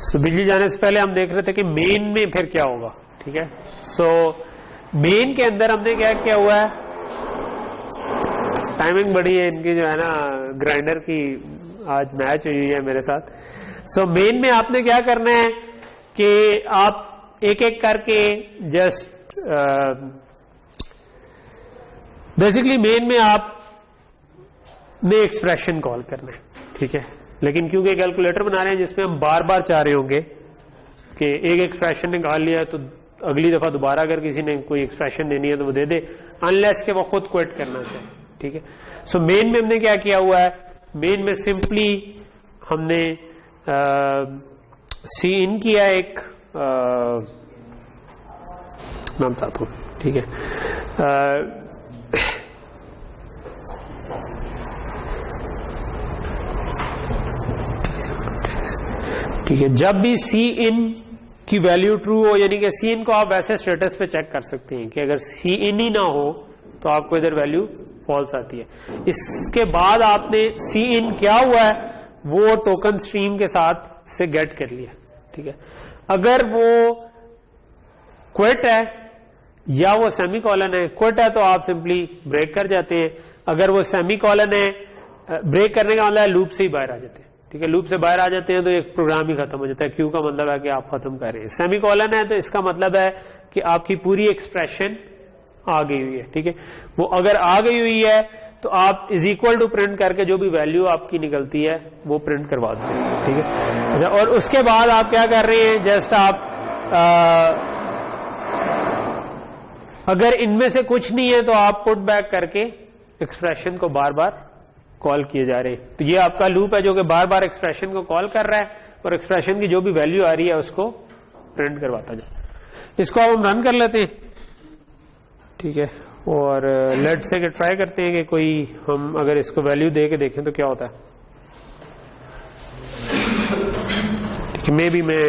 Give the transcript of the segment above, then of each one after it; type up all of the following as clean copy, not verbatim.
सो बिजली जाने से पहले हम देख रहे थे कि मेन में फिर क्या होगा, ठीक है। सो मेन के अंदर हमने क्या किया हुआ है, टाइमिंग बड़ी है इनकी जो है ना, ग्राइंडर की आज मैच हुई है मेरे साथ। सो मेन में आपने क्या करना है कि आप एक एक करके जस्ट बेसिकली मेन में आप ने एक्सप्रेशन कॉल करना है, ठीक है। लेकिन क्योंकि कैलकुलेटर बना रहे हैं जिसमें हम बार बार चाह रहे होंगे कि एक एक्सप्रेशन निकाल लिया तो अगली दफा दोबारा अगर किसी ने कोई एक्सप्रेशन देनी है तो वो दे दे, अनलेस के वो खुद क्विट करना चाहे, ठीक है। सो मेन में हमने क्या किया हुआ है, मेन में सिंपली हमने सी इन किया एक मैं बताता हूं, ठीक है। ठीक है, जब भी सी इन की वैल्यू ट्रू हो, यानी कि सी इन को आप वैसे स्टेटस पे चेक कर सकते हैं कि अगर सी इन ही ना हो तो आपको इधर वैल्यू फॉल्स आती है। इसके बाद आपने सी इन क्या हुआ है वो टोकन स्ट्रीम के साथ से गेट कर लिया, ठीक है। अगर वो क्विट है या वो सेमी कॉलन है, क्विट है तो आप सिंपली ब्रेक कर जाते हैं, अगर वो सेमी कॉलन है, ब्रेक करने का मतलब है लूप से ही बाहर आ जाते हैं, ठीक है। लूप से बाहर आ जाते हैं तो एक प्रोग्राम ही खत्म हो जाता है। क्यू का मतलब है कि आप खत्म कर रहे हैं। सेमी कॉलन है तो इसका मतलब है कि आपकी पूरी एक्सप्रेशन आ गई हुई है, ठीक है। वो अगर आ गई हुई है तो आप इज इक्वल टू प्रिंट करके जो भी वैल्यू आपकी निकलती है वो प्रिंट करवा देते हैं, ठीक है। अच्छा, और उसके बाद आप क्या कर रहे हैं, जस्ट आप अगर इनमें से कुछ नहीं है तो आप पुट बैक करके एक्सप्रेशन को बार बार कॉल किए जा रहे हैं। तो ये आपका लूप है जो कि बार बार एक्सप्रेशन को कॉल कर रहा है और एक्सप्रेशन की जो भी वैल्यू आ रही है उसको प्रिंट करवाता जाए। इसको अब हम रन कर लेते हैं, ठीक है। और लेट से ट्राई करते हैं कि कोई हम अगर इसको वैल्यू दे के देखें तो क्या होता है। मे बी मैं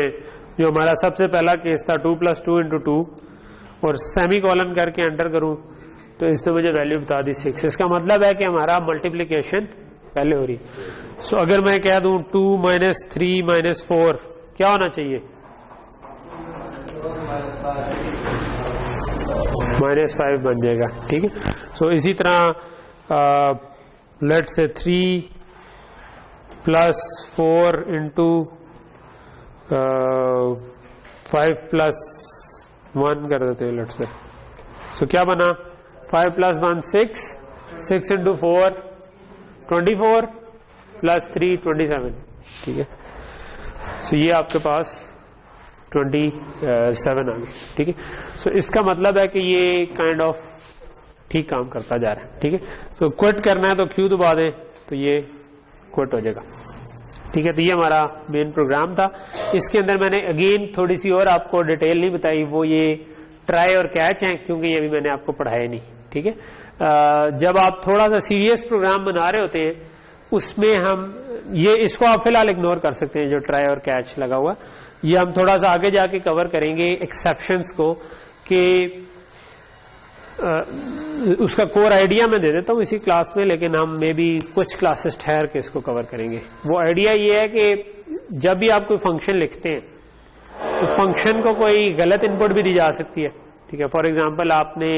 जो हमारा सबसे पहला केस था 2 + 2 × 2 और सेमी कॉलन करके एंटर करूं तो इसने मुझे वैल्यू बता दी 6। इसका मतलब है कि हमारा मल्टीप्लिकेशन पहले हो रही है। सो अगर मैं कह दूं 2 - 3 - 4 क्या होना चाहिए, -5 बन जाएगा, ठीक है। सो इसी तरह लेट से 3 + 4 × 5 + 1 कर देते हैं लेट से। सो क्या बना, 5 + 1 6, 6 × 4 24 + 3 27, ठीक है। सो ये आपके पास 27 आ गए, ठीक है। सो इसका मतलब है कि ये काइंड ऑफ ठीक काम करता जा रहा है, ठीक है। सो क्विट करना है तो क्यू दबा दें तो ये क्विट हो जाएगा, ठीक है। तो ये हमारा मेन प्रोग्राम था। इसके अंदर मैंने अगेन थोड़ी सी और आपको डिटेल नहीं बताई, वो ये ट्राई और कैच है क्योंकि ये भी मैंने आपको पढ़ाया नहीं, ठीक है। जब आप थोड़ा सा सीरियस प्रोग्राम बना रहे होते हैं उसमें हम ये इसको आप फिलहाल इग्नोर कर सकते हैं जो ट्राई और कैच लगा हुआ, ये हम थोड़ा सा आगे जाके कवर करेंगे एक्सेप्शंस को कि उसका कोर आइडिया मैं दे देता हूं इसी क्लास में, लेकिन हम मे बी कुछ क्लासेस ठहर के इसको कवर करेंगे। वो आइडिया ये है कि जब भी आप कोई फंक्शन लिखते हैं तो फंक्शन को कोई गलत इनपुट भी दी जा सकती है, ठीक है। फॉर एग्जांपल आपने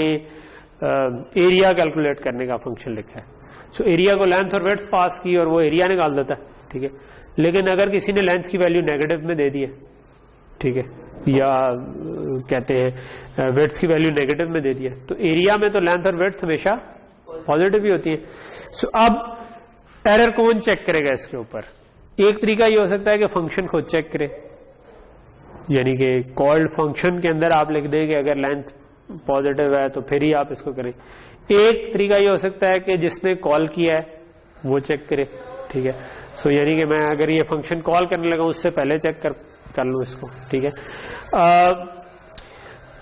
एरिया कैलकुलेट करने का फंक्शन लिखा है, सो एरिया को लेंथ और विड्थ पास की और वो एरिया निकाल देता है, ठीक है। लेकिन अगर किसी ने लेंथ की वैल्यू नेगेटिव में दे दी है, ठीक है, या कहते हैं विड्थ की वैल्यू नेगेटिव में दे दी है, तो एरिया में तो लेंथ और विड्थ हमेशा पॉजिटिव ही होती है। सो अब एरर कौन चेक करेगा इसके ऊपर? एक तरीका ये हो सकता है कि फंक्शन खुद चेक करे, यानी कि कॉल्ड फंक्शन के अंदर आप लिख दें कि अगर लेंथ पॉजिटिव है तो फिर ही आप इसको करें। एक तरीका ये हो सकता है कि जिसने कॉल किया है वो चेक करे, ठीक है। सो यानी कि मैं अगर ये फंक्शन कॉल करने लगा उससे पहले चेक कर लूं इसको, ठीक है।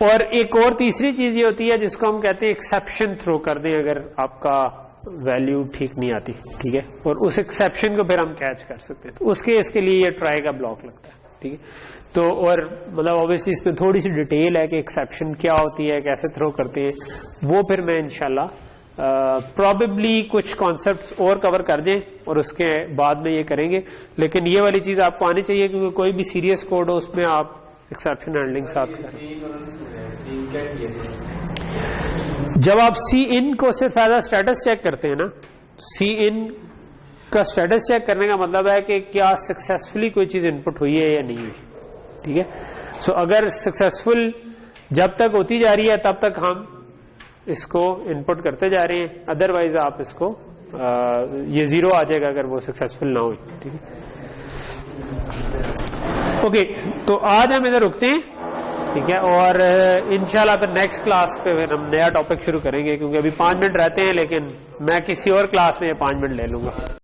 और एक और तीसरी चीज ये होती है जिसको हम कहते हैं एक्सेप्शन थ्रो कर दें अगर आपका वैल्यू ठीक नहीं आती, ठीक है, और उस एक्सेप्शन को फिर हम कैच कर सकते हैं। तो उसके इसके लिए ये ट्राई का ब्लॉक लगता है, ठीक है। तो और मतलब ऑब्वियसली इसमें थोड़ी सी डिटेल है कि एक्सेप्शन क्या होती है, कैसे थ्रो करते हैं, वो फिर मैं इंशाल्लाह प्रॉबेबली कुछ कॉन्सेप्ट्स और कवर कर दें और उसके बाद में ये करेंगे, लेकिन ये वाली चीज आपको आनी चाहिए क्योंकि कोई भी सीरियस कोड हो उसमें आप एक्सेप्शन हैंडलिंग साथ करें। जब आप सी इन को सिर्फ एज अ स्टेटस चेक करते हैं ना, सी इन का स्टेटस चेक करने का मतलब है कि क्या सक्सेसफुली कोई चीज इनपुट हुई है या नहीं हुई, ठीक है। सो अगर सक्सेसफुल जब तक होती जा रही है तब तक हम इसको इनपुट करते जा रहे हैं, अदरवाइज आप इसको ये जीरो आ जाएगा अगर वो सक्सेसफुल ना हो, ठीक है। ओके, तो आज हम इधर रुकते हैं, ठीक है, और इंशाल्लाह फिर नेक्स्ट क्लास पे फिर हम नया टॉपिक शुरू करेंगे क्योंकि अभी 5 मिनट रहते हैं, लेकिन मैं किसी और क्लास में ये 5 मिनट ले लूंगा।